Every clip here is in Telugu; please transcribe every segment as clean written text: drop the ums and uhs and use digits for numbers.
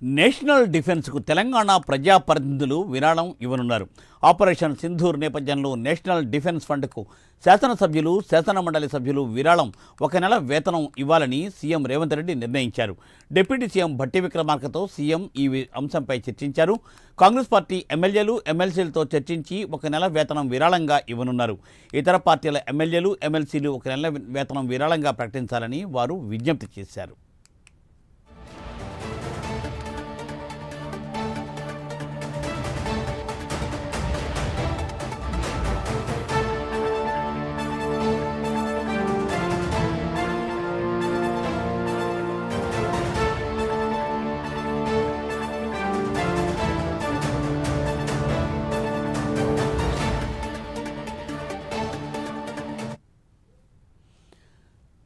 నేషనల్ డిఫెన్స్కు తెలంగాణ ప్రజాప్రతినిధులు విరాళం ఇవ్వనున్నారు. ఆపరేషన్ సింధూర్ నేపథ్యంలో నేషనల్ డిఫెన్స్ ఫండ్కు శాసనసభ్యులు, శాసనమండలి సభ్యులు విరాళం 1 నెల వేతనం ఇవ్వాలని సీఎం రేవంత్ రెడ్డి నిర్ణయించారు. డిప్యూటీ సీఎం భట్టి విక్రమార్కతో సీఎం ఈ అంశంపై చర్చించారు. కాంగ్రెస్ పార్టీ ఎమ్మెల్యేలు, ఎమ్మెల్సీలతో చర్చించి 1 నెల వేతనం విరాళంగా ఇవ్వనున్నారు. ఇతర పార్టీల ఎమ్మెల్యేలు, ఎమ్మెల్సీలు 1 నెల వేతనం విరాళంగా ప్రకటించాలని వారు విజ్ఞప్తి చేశారు.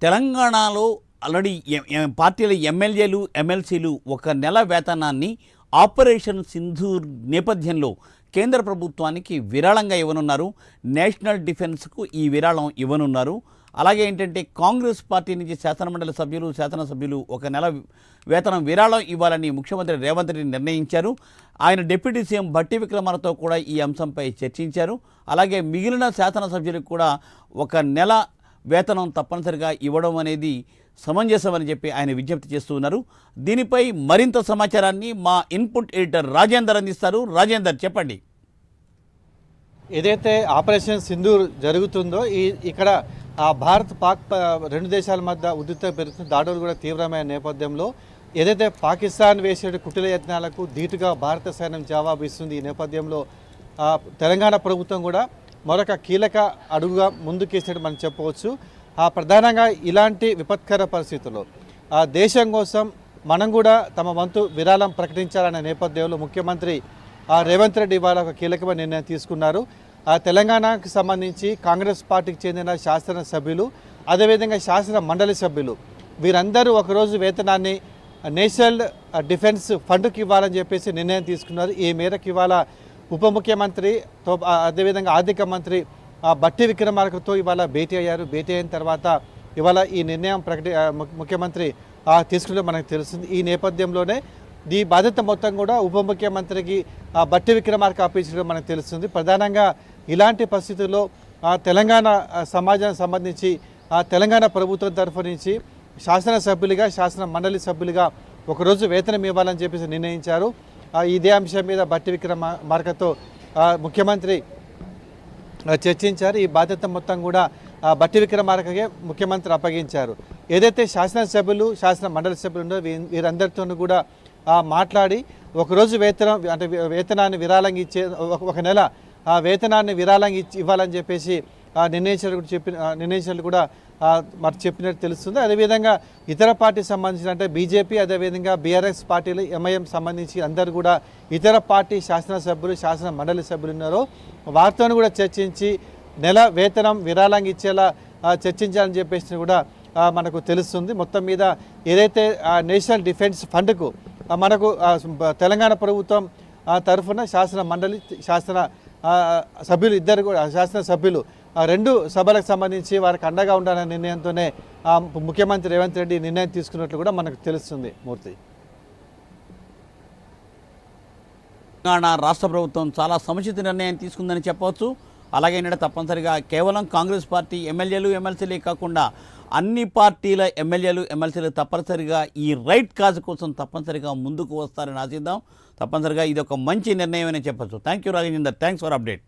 తెలంగాణలో ఆల్రెడీ పార్టీల ఎమ్మెల్యేలు, ఎమ్మెల్సీలు 1 నెల వేతనాన్ని ఆపరేషన్ సింధూర్ నేపథ్యంలో కేంద్ర ప్రభుత్వానికి విరాళంగా ఇవ్వనున్నారు. నేషనల్ డిఫెన్స్కు ఈ విరాళం ఇవ్వనున్నారు. అలాగే ఏంటంటే కాంగ్రెస్ పార్టీ నుంచి శాసనమండలి సభ్యులు, శాసనసభ్యులు 1 నెల వేతనం విరాళం ఇవ్వాలని ముఖ్యమంత్రి రేవంత్ రెడ్డి నిర్ణయించారు. ఆయన డిప్యూటీ సీఎం భట్టి విక్రమార్కతో కూడా ఈ అంశంపై చర్చించారు. అలాగే మిగిలిన శాసనసభ్యులకు కూడా 1 నెల వేతనం తప్పనిసరిగా ఇవ్వడం అనేది సమంజసమని చెప్పి ఆయన విజ్ఞప్తి చేస్తూ ఉన్నారు. దీనిపై మరింత సమాచారాన్ని మా ఇన్పుట్ ఎడిటర్ రాజేందర్ అందిస్తారు. రాజేందర్, చెప్పండి. ఏదైతే ఆపరేషన్ సింధూర్ జరుగుతుందో ఇక్కడ భారత్ పాక్ 2 దేశాల మధ్య ఉద్రిక్తత పెరుగుతున్న దాడులు కూడా తీవ్రమైన నేపథ్యంలో ఏదైతే పాకిస్తాన్ వేసే కుటిల యత్నాలకు ధీటుగా భారత సైన్యం జవాబు ఇస్తుంది. ఈ నేపథ్యంలో తెలంగాణ ప్రభుత్వం కూడా మరొక కీలక అడుగుగా ముందుకేసినట్టు మనం చెప్పవచ్చు. ప్రధానంగా ఇలాంటి విపత్కర పరిస్థితుల్లో దేశం కోసం మనం కూడా తమ వంతు విరాళం ప్రకటించాలనే నేపథ్యంలో ముఖ్యమంత్రి రేవంత్ రెడ్డి ఇవాళ ఒక కీలకమైన నిర్ణయం తీసుకున్నారు. తెలంగాణకు సంబంధించి కాంగ్రెస్ పార్టీకి చెందిన శాసనసభ్యులు, అదేవిధంగా శాసన మండలి సభ్యులు వీరందరూ ఒకరోజు వేతనాన్ని నేషనల్ డిఫెన్స్ ఫండ్కి ఇవ్వాలని చెప్పేసి నిర్ణయం తీసుకున్నారు. ఈ మేరకు ఇవాళ ఉప ముఖ్యమంత్రితో అదేవిధంగా ఆర్థిక మంత్రి భట్టి విక్రమార్కతో ఇవాళ భేటీ అయ్యారు. భేటీ అయిన తర్వాత ఇవాళ ఈ నిర్ణయం ముఖ్యమంత్రి తీసుకుంటే మనకు తెలుస్తుంది. ఈ నేపథ్యంలోనే ఈ బాధ్యత మొత్తం కూడా ఉప ముఖ్యమంత్రికి భట్టి విక్రమార్క అప్పించడం మనకు తెలుస్తుంది. ప్రధానంగా ఇలాంటి పరిస్థితుల్లో తెలంగాణ సమాజానికి సంబంధించి తెలంగాణ ప్రభుత్వం తరఫు నుంచి శాసనసభ్యులుగా, శాసన మండలి సభ్యులుగా ఒకరోజు వేతనం ఇవ్వాలని చెప్పేసి నిర్ణయించారు. ఇదే అంశం మీద భట్టి విక్రమార్కతో ముఖ్యమంత్రి చర్చించారు. ఈ బాధ్యత మొత్తం కూడా భట్టి విక్రమార్కకే ముఖ్యమంత్రి అప్పగించారు. ఏదైతే శాసనసభ్యులు, శాసన మండలి సభ్యులు ఉన్నారో వీరందరితోనూ కూడా మాట్లాడి ఒకరోజు వేతనాన్ని విరాళంగా ఇచ్చే 1 నెల వేతనాన్ని విరాళంగా ఇవ్వాలని చెప్పేసి నిర్ణయించినట్టు కూడా మరి చెప్పినట్టు తెలుస్తుంది. అదేవిధంగా ఇతర పార్టీకి సంబంధించిన అంటే బీజేపీ, అదేవిధంగా బీఆర్ఎస్ పార్టీలు, ఎంఐఎం సంబంధించి అందరూ కూడా ఇతర పార్టీ శాసనసభ్యులు, శాసన మండలి సభ్యులు ఉన్నారో వారితో కూడా చర్చించి నెల వేతనం విరాళంగా ఇచ్చేలా చర్చించాలని చెప్పేసి కూడా మనకు తెలుస్తుంది. మొత్తం మీద ఏదైతే నేషనల్ డిఫెన్స్ ఫండ్కు మనకు తెలంగాణ ప్రభుత్వం తరఫున శాసన మండలి, శాసన సభ్యులు ఇద్దరు కూడా శాసనసభ్యులు 2 సభలకు సంబంధించి వారికి అండగా ఉండాలనే నిర్ణయంతోనే ముఖ్యమంత్రి రేవంత్ రెడ్డి నిర్ణయం తీసుకున్నట్లు కూడా మనకు తెలుస్తుంది. మూర్తి, తెలంగాణ రాష్ట్ర ప్రభుత్వం చాలా సముచిత నిర్ణయం తీసుకుందని చెప్పవచ్చు. అలాగే తప్పనిసరిగా కేవలం కాంగ్రెస్ పార్టీ ఎమ్మెల్యేలు, ఎమ్మెల్సీలే కాకుండా అన్ని పార్టీల ఎమ్మెల్యేలు, ఎమ్మెల్సీలు తప్పనిసరిగా ఈ రైట్ కాజ్ కోసం తప్పనిసరిగా ముందుకు వస్తారని ఆశిద్దాం. తప్పనిసరిగా ఇది ఒక మంచి నిర్ణయం అని చెప్పచ్చు. Thank you Rajender, thanks for update.